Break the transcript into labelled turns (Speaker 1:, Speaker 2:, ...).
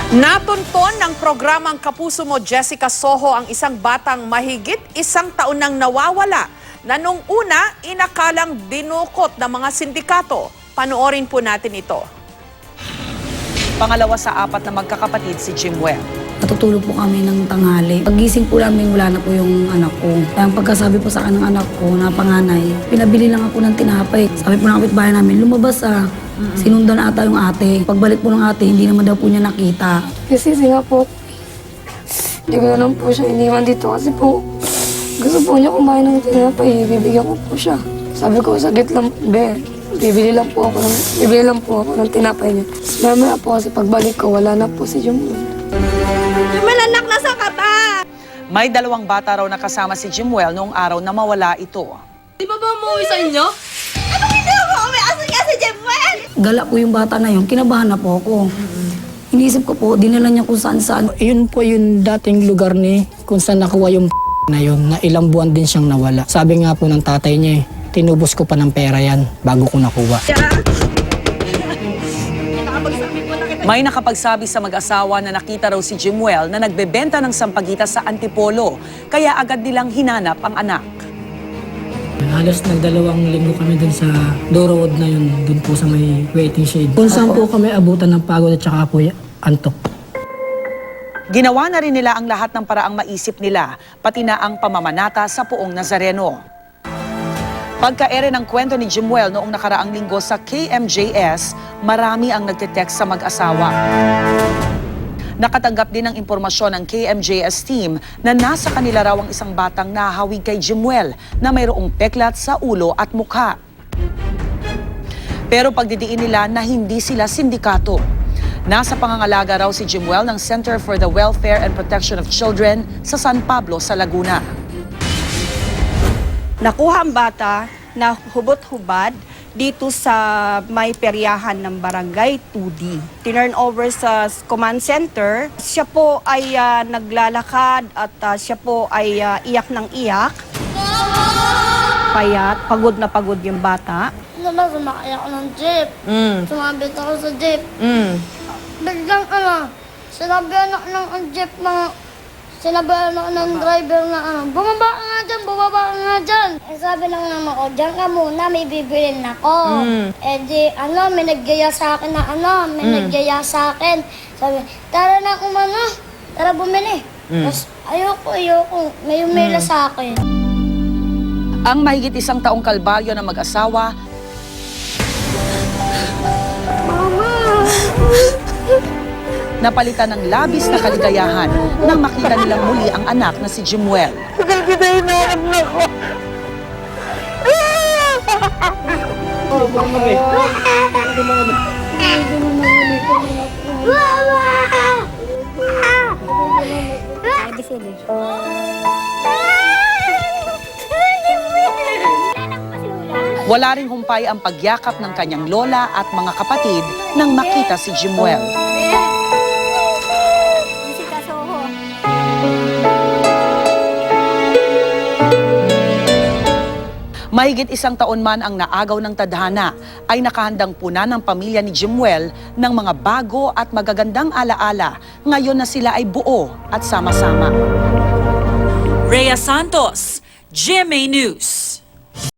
Speaker 1: Natunton ng programang Kapuso Mo Jessica Soho ang isang batang mahigit isang taon nang nawawala na nung una inakalang dinukot ng mga sindikato. Panoorin po natin ito.
Speaker 2: Pangalawa sa apat na magkakapatid si Jimwell.
Speaker 3: Natutulog po kami ng tanghali. Pagising po namin, wala na po yung anak ko. Kaya ang pagkasabi po sa akin ng anak ko na panganay, pinabili lang ako ng tinapay. Sabi po ng kapitbahay namin, lumabas Sinundan ata yung ate. Pagbalik po ng ate, hindi naman daw po niya nakita.
Speaker 4: Kasi nga po, hindi ko na lang po siya iniwan dito kasi po gusto po niya kumain ng tinapay, bibigyan ko po siya. Sabi ko, saglit lang, be, bibili lang po ako ng tinapay niya. Mamaya po kasi pagbalik ko, wala na po si Jimwell.
Speaker 5: Malanak na sa kaba!
Speaker 2: May dalawang bata raw na kasama si Jimwell noong araw na mawala ito.
Speaker 5: Di ba umuwi sa inyo? Ano hindi ako umiasa niya si Jimwell?
Speaker 3: Gala po yung bata na yun, kinabahan na po ako. Iniisip ko po, dinala niya kung saan-saan.
Speaker 6: Yun po yung dating lugar ni kung saan nakuha yung na yun, na ilang buwan din siyang nawala. Sabi nga po ng tatay niya, tinubos ko pa ng pera yan bago ko nakuha.
Speaker 2: May nakapagsabi sa mag-asawa na nakita raw si Jimwell na nagbebenta ng sampagita sa Antipolo, kaya agad nilang hinanap ang anak.
Speaker 6: Halos nagdalawang linggo kami dun sa Doro Road na yun, dun po sa may waiting shade. Kung saan po kami abutan ng pagod at saka po antok.
Speaker 2: Ginawa na rin nila ang lahat ng paraang maisip nila, pati na ang pamamanata sa Poong Nazareno. Pagka-ere ng kwento ni Jimwell noong nakaraang linggo sa KMJS, marami ang nagte-text sa mag-asawa. Nakatanggap din ng impormasyon ng KMJS team na nasa kanila raw ang isang batang nahawig kay Jimwell na mayroong peklat sa ulo at mukha. Pero pagdidiin nila na hindi sila sindikato. Nasa pangangalaga raw si Jimwell ng Center for the Welfare and Protection of Children sa San Pablo sa Laguna.
Speaker 7: Nakuha ang bata na hubot-hubad dito sa may peryahan ng barangay 2D. Tinurn over sa command center. Siya po ay naglalakad at siya po ay iyak ng iyak. Payat, pagod na pagod yung bata.
Speaker 5: Sumakay ako ng jeep. Sumabit ako sa jeep. Biglang sinabihan ako ng jeep sinabihan ako ng driver na bumaba ka nga dyan. Eh, sabi lang naman ko, dyan ka muna, may bibilin ako. Eh di, may nagyaya sa akin nagyaya sa akin. Sabi, tara na tara bumili. Tapos, ayoko, may umila sa akin.
Speaker 2: Ang mahigit isang taong kalbaryo ng mag-asawa, napalitan ng labis na kaligayahan nang makita nilang muli ang anak na si Jimwell. Wala ring humpay ang pagyakap ng kanyang lola at mga kapatid nang makita si Jimwell. Mahigit isang taon man ang naagaw ng tadhana, ay nakahandang puna ng pamilya ni Jimwell ng mga bago at magagandang alaala ngayon na sila ay buo at sama-sama.
Speaker 8: Rhea Santos, GMA News.